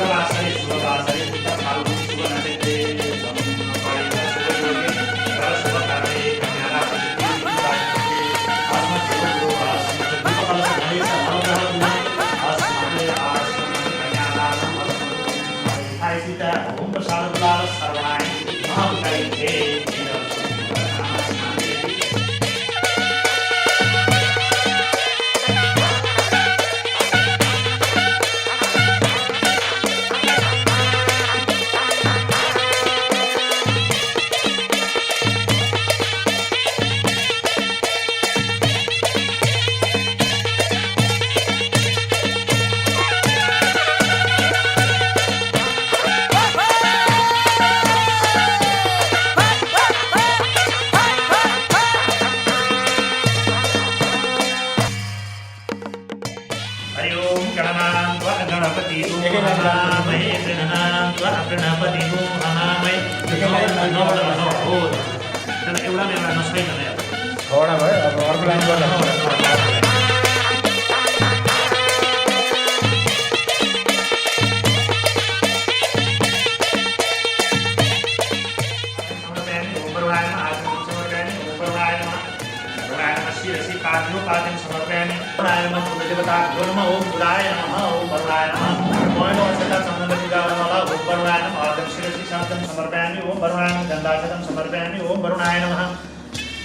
शुक्रवासरे शुभवासरे उत्तरफाल्गुन शुभनक्षत्रे ब्रह्मकालिका शुभयोगे शुभकर्मे ओम प्रसाद सर्वाय महाकाय थोड़ा भाई अब और लाइन बोला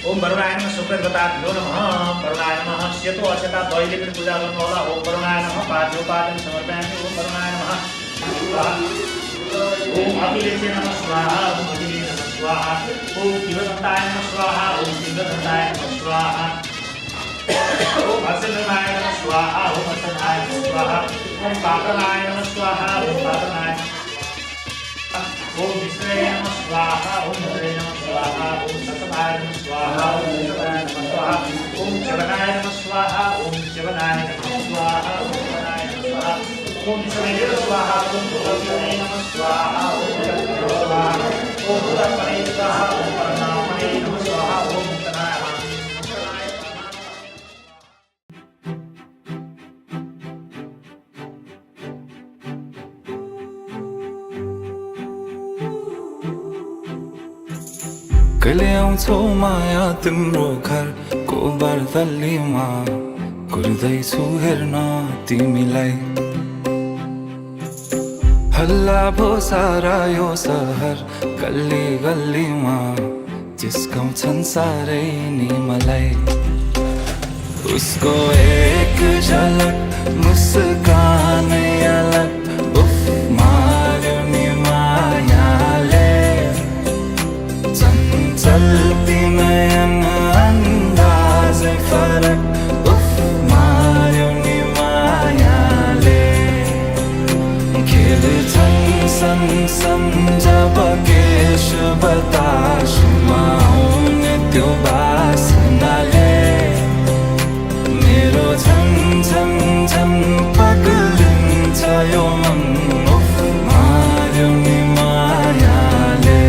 ओम वरुणाय नमः शुक्रगताभ्यो नमः वरुणाय नमः श्यतो अक्षता दैलेपन पूजा गर्नुहोला ओम वरुणाय नमः पाद्योपादं समर्पयामि ओम वरुणाय नमः ओम अखिलेशे नमः स्वाहा ओम अखिले नमः स्वाहा ओम शिवदत्ताय नमः स्वाहा ओम शिवदत्ताय नमः स्वाहा ओम हर्षदनाय नमः स्वाहा ओम हर्षदनाय नमः स्वाहा ओम पात्रनाय नमः स्वाहा ओम पात्रनाय ओम विष्णुवे नमः स्वाहा ओम विष्णुवे नमः स्वाहा ओम सतनाय नमः स्वाहा ओम सतनाय नमः स्वाहा ओम शिवनाय नमः स्वाहा ओम शिवनाय नमः स्वाहा ओम शिवनाय नमः स्वाहा ओम विष्णुवे नमः स्वाहा ओम भगवते नमः स्वाहा ओम भगवते नमः स्वाहा ओम भूतपने स्वाहा ओम परमात्मने नमः स्वाहा ओम मुक्तनाय नमः कहिले आउँछौ माया तिम्रो घरको बर्दलीमा कुर्दैछु हेर्न तिमीलाई हल्ला भो सारा यो सहर गल्ली गल्लीमा जिस्काउँछन् सारै नि मलाई उसको एक झलक मुस्कानै अलग उफ मार्यो नि मायाले चलती नयन अंदाज फरक उफ मार्यो नि मायाले खेल्छन् सन जब केश बतासुमा आउने त्यो बासनाले मेरो झन झन झन पग्लिन्छ यो मन उफ मार्यो नि मायाले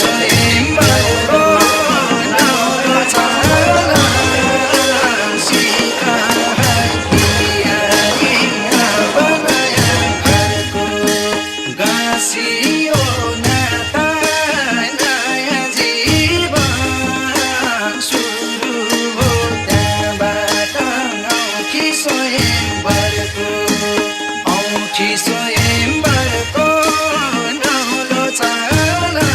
स्वयंवरको नौलो छाला गाँसियो नाता नयाँ जीवन सुरु हो त्यहाँबाट औँठी स्वयंवरको स्वयंवरको नौलो छाला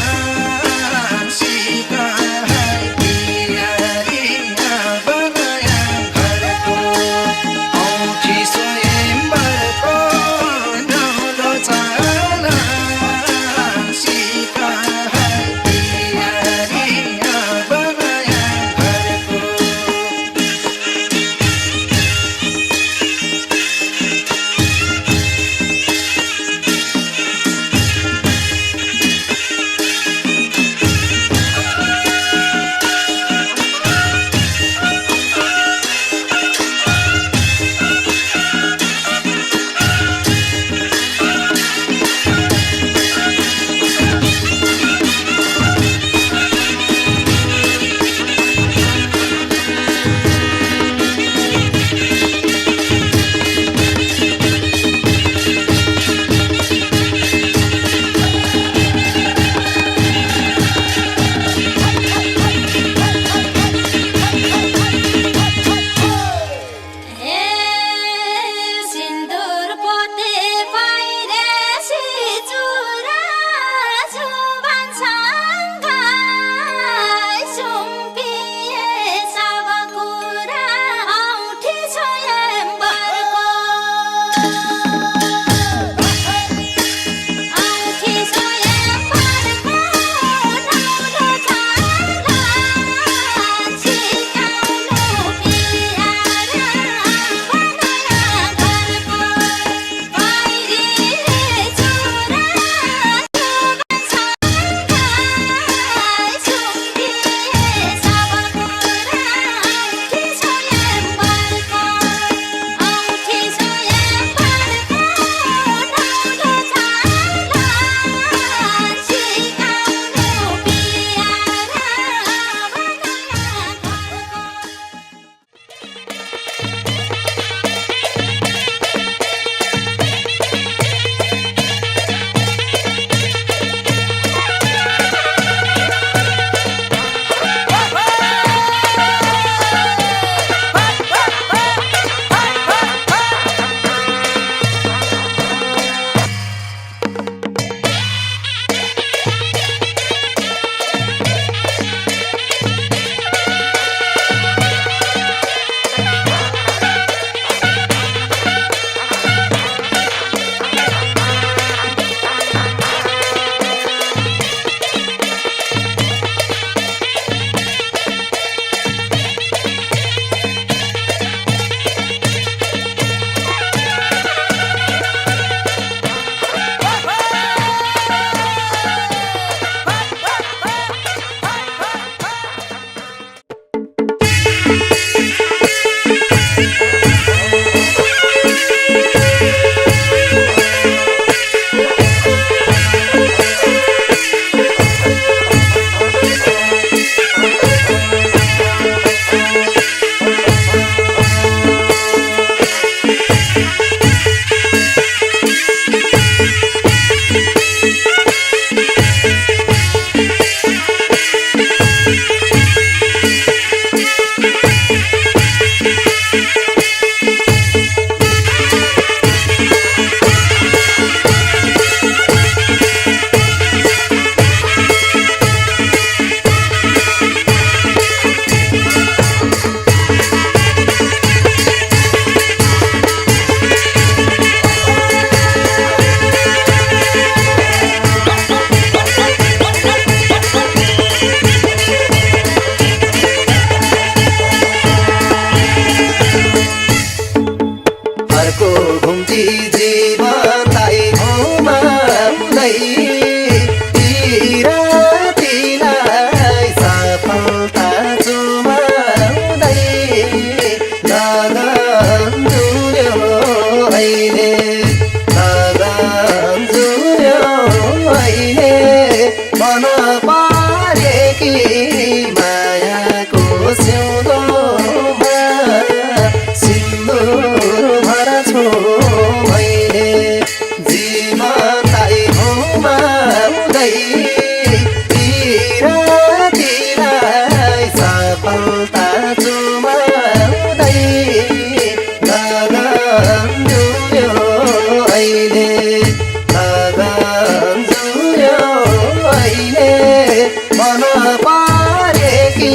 पारेकी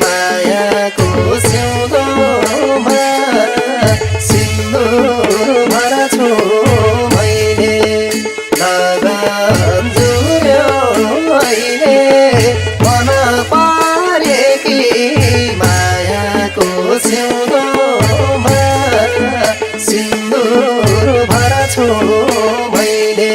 मायाको सिउँदोमा सिन्दुर भर्छु मैले लगन जुर्यो अहिले मन पारेकी मायाको सिउँदोमा सिन्दुर भर्छु मैले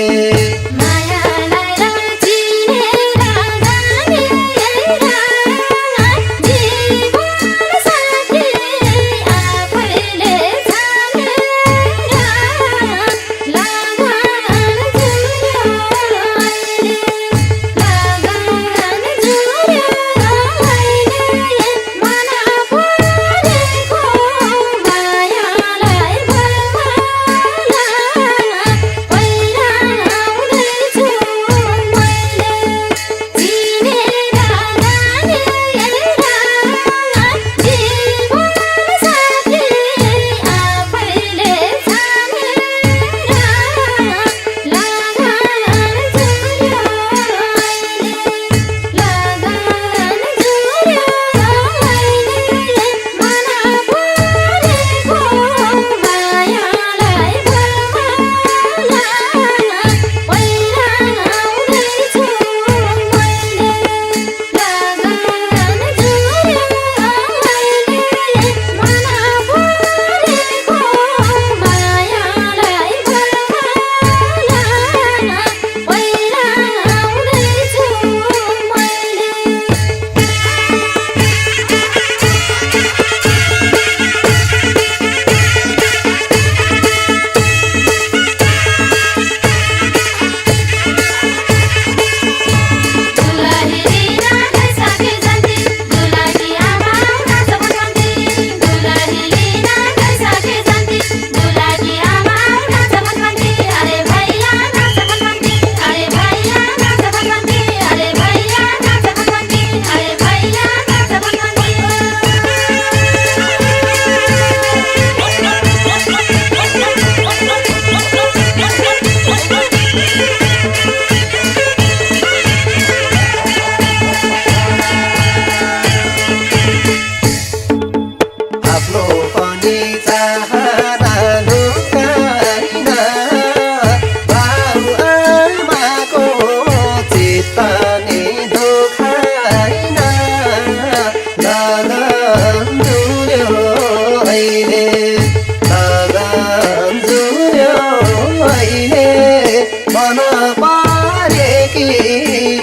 मन पारेकी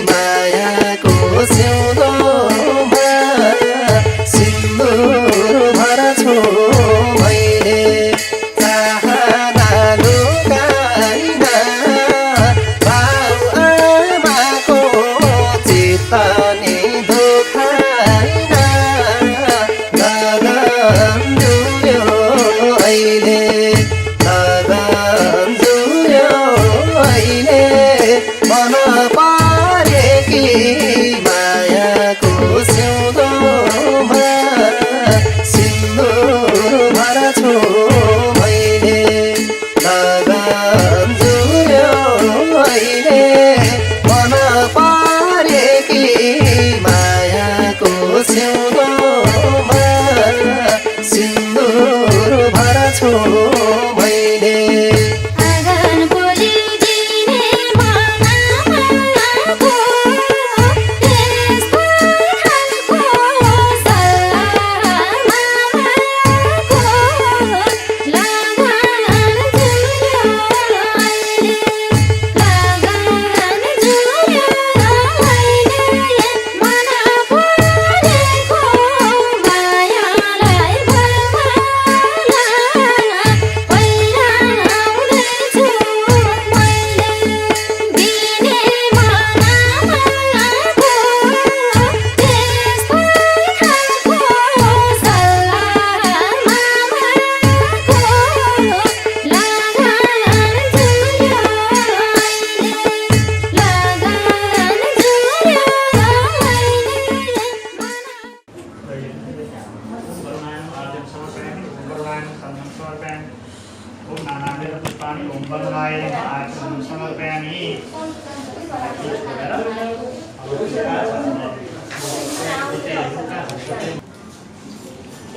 मायाको सिउँदोमा सिन्दुर भर्छु मैले चाहना लुकाइन बाउ आमाको चित्त नि दुखाइन लगन जुर्यो अहिले लगन जुर्यो अहिले मन पारेकी माया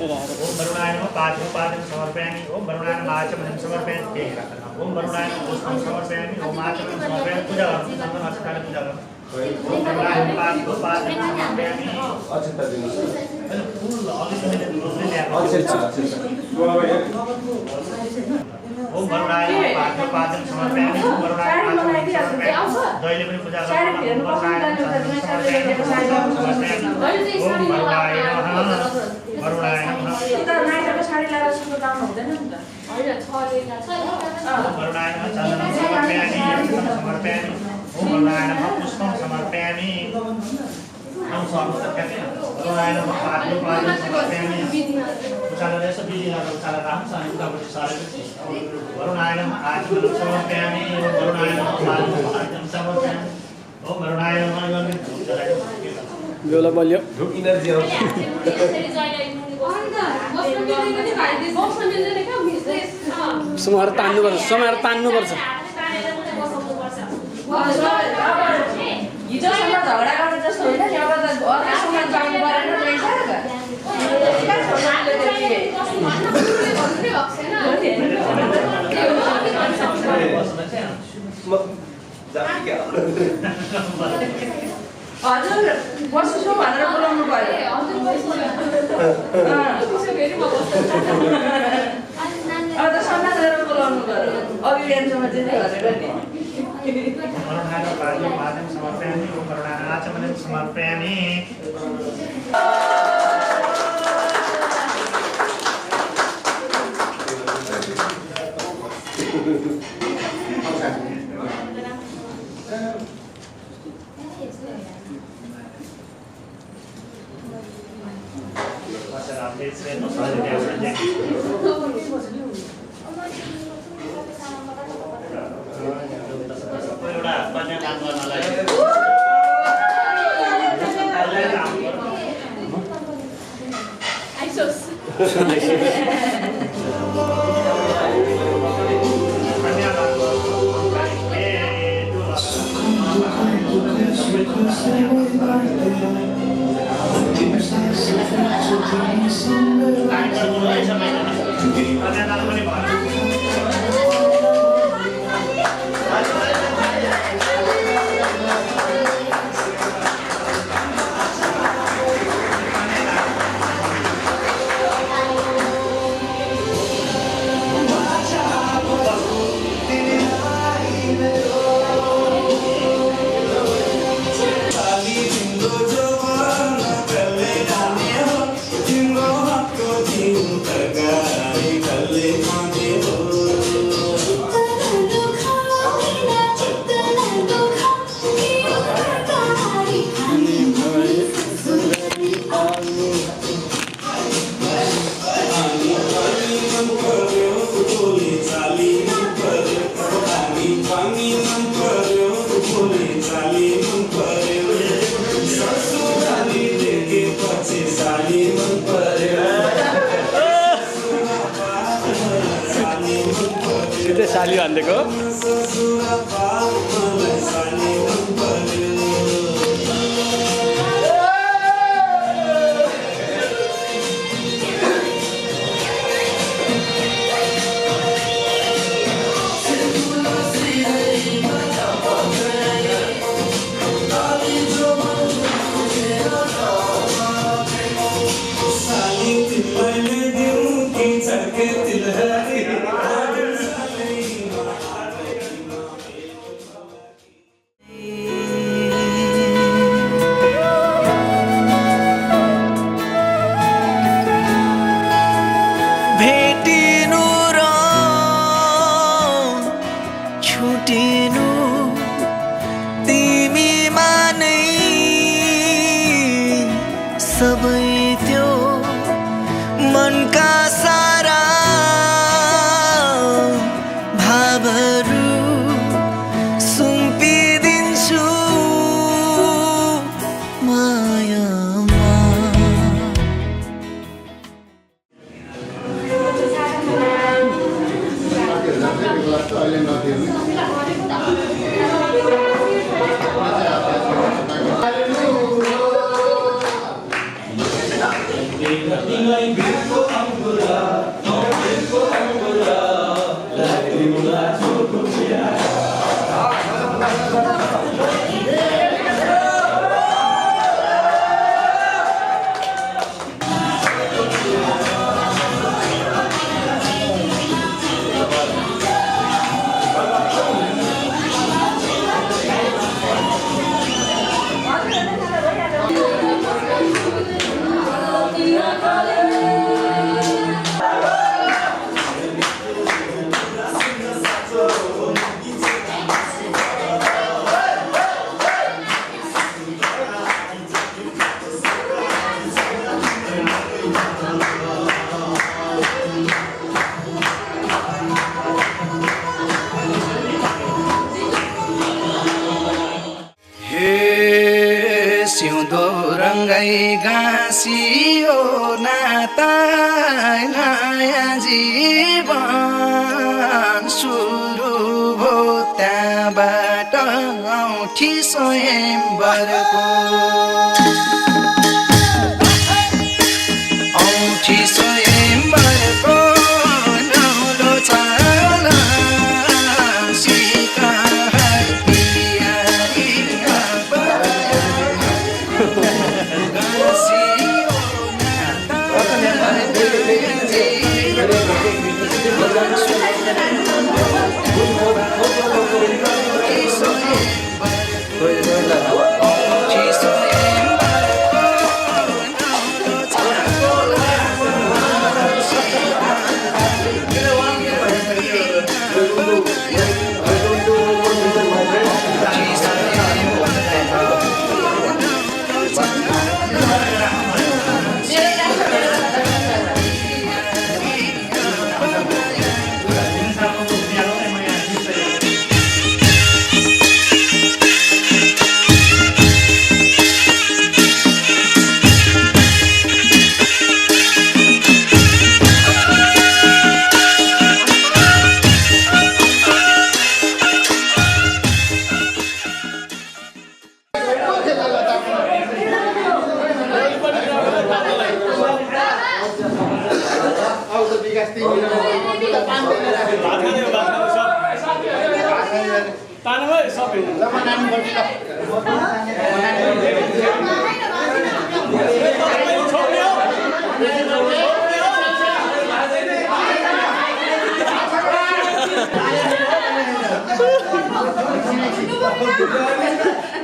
ओम वरुणाय नमः पाद्योपाद्यं समर्पयामि ओम वरुणाय नमः आचमनं समर्पयामि के राखना ओम वरुणाय नमः पुष्पं समर्पयामि ओम आचमनं समर्पयामि पूजा गर्नु चन्दन अक्षताले पूजा गर्नु ओम वरुणाय नमः पाद्योपाद्यं समर्पयामि अक्षता दिनुहोस् हैन फुल अलिकति रोज्दै ल्याएको ओम वरुणाय नमः पाद्योपाद्यं समर्पयामि ओम वरुणाय नमः दैले पनि पूजा गर्नु ओम वरुणाय नमः ओम वरुणाय नमः वरुणाय नमः नाइटको साडी लगाएर सुत्नु पाउनु हुँदैन नि त वरुणाय नमः चन्दनं समर्पयामि अक्षतं समर्पयामि ओम वरुणाय नमः पुष्पं समर्पयामि वरुणाय नमः पाद्योपाद्यं समर्पयामि उचालेर यसो बिजी गरेर उचालेर राख्नुहोस् अनि उतापट्टि सरेपछि वरुणाय नमः आचमनं समर्पयामि ओम वरुणाय नमः पाद्योपाद्यं समर्पयामि ओम वरुणाय नमः बेहुला बलियो धुप इनर्जी आउँछ समाएर तान्नुपर्छ हिजोसम्म झगडा गर्ने जस्तो होइन नि अब त अर्को समाज जानु परेन रहेछ हजुर बस्छु भनेर बोलाउनु पर्यो अब त समाज लिएर बोलाउनु पर्यो अभियानसम्म चाहिँ गरेर नि वरुणाय पाद्योपाद्यं समर्पयामि ओम वरुणाय आचमनं समर्पयामि एउटा कन्या दान गर्नलाई साली हालिदिएको भेटिनु र छुटिनु तिमीमा नै सबै त्यो मनका सारा भावहरू सुम्पिदिन्छु मायामा सिउँदो रङ्गाई गाँसियो नाता नयाँ जीवन सुरु भो त्यहाँबाट औठी स्वयंवरको औठी स्वयंवरको नौलो छाला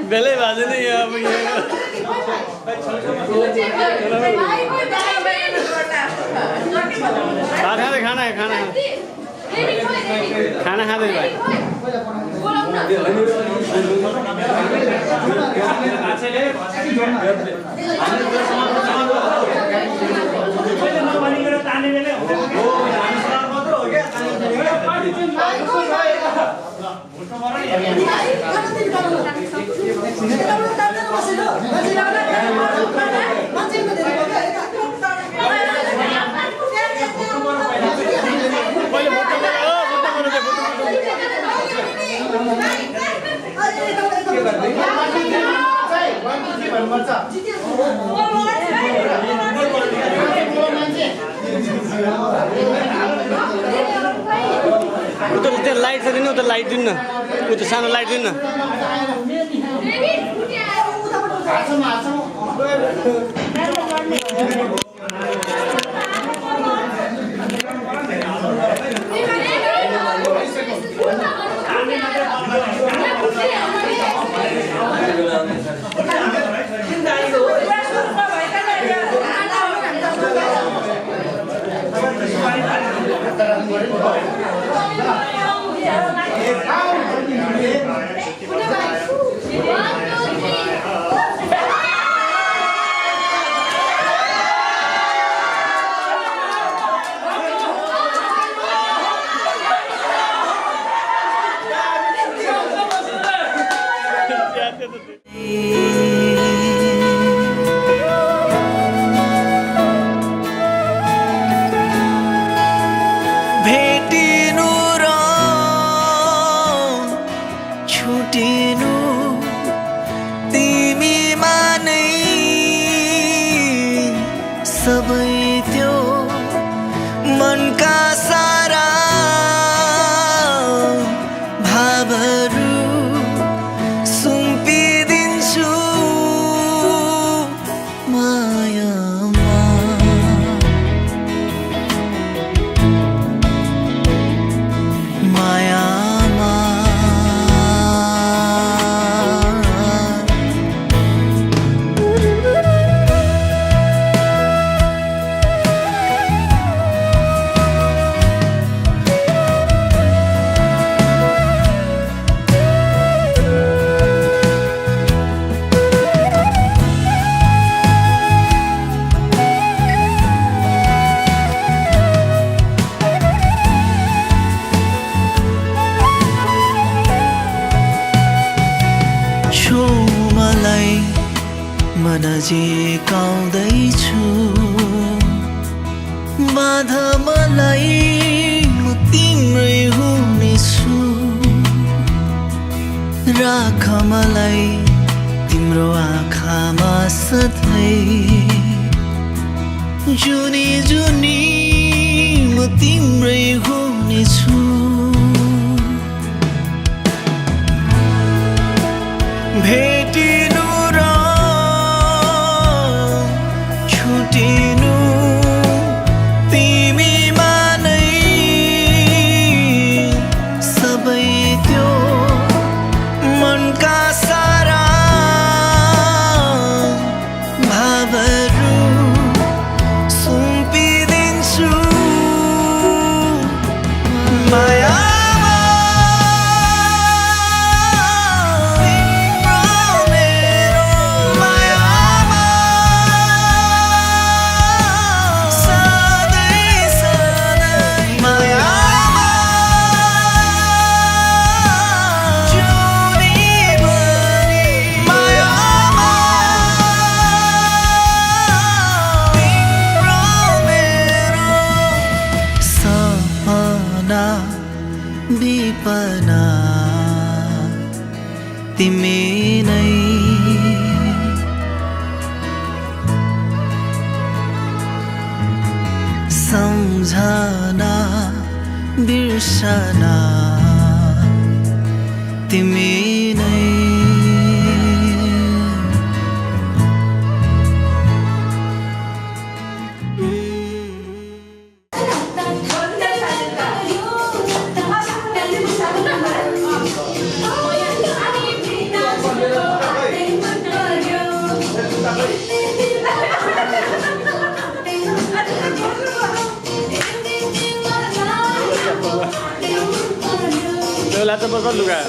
बेलै बाजे नै अब खाना खाँदै भाइ उता लाइट छ दिनु उता लाइट दिनु न उता सानो लाइट दिनु न भेटिनु र छुटिनु तिमीमा नै सबै झिकाउँदैछु बाधा मलाई म तिम्रै हुनेछु राख मलाई तिम्रो आँखामा सधैँ जुनी जुनी म तिम्रै हुनेछु भेटिनु र छुटिनु तिमीमा नै सबै त्यो मनका सारा भावहरू सुम्पिदिन्छु माया विपना तिमी नै सम्झना बिर्सना तिमी नै Lato por lugar.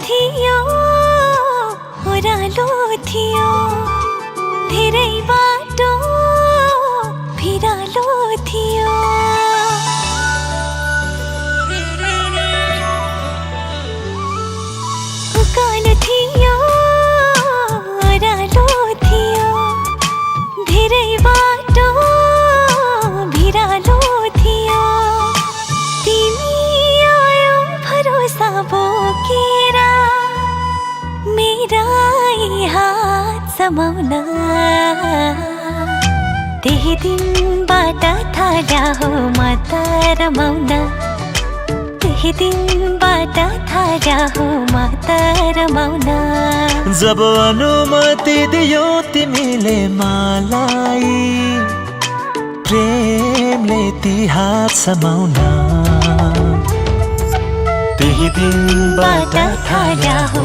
थियो ओरालो थियो धेरै बाटो भिरालो थियो उकालो थियो ओरालो थियो धेरै बाटो भिरालो थियो तिमी आयो भरोसा बोकेर मेरा हात समाउन त्यही दिनबाट थाल्या हो म त रमाउन त्यही दिनबाट थाल्या हो म त रमाउन जब अनुमति दियो तिमीले मलाई प्रेमले ती हात समाउन त्यही दिनबाट थाल्या हो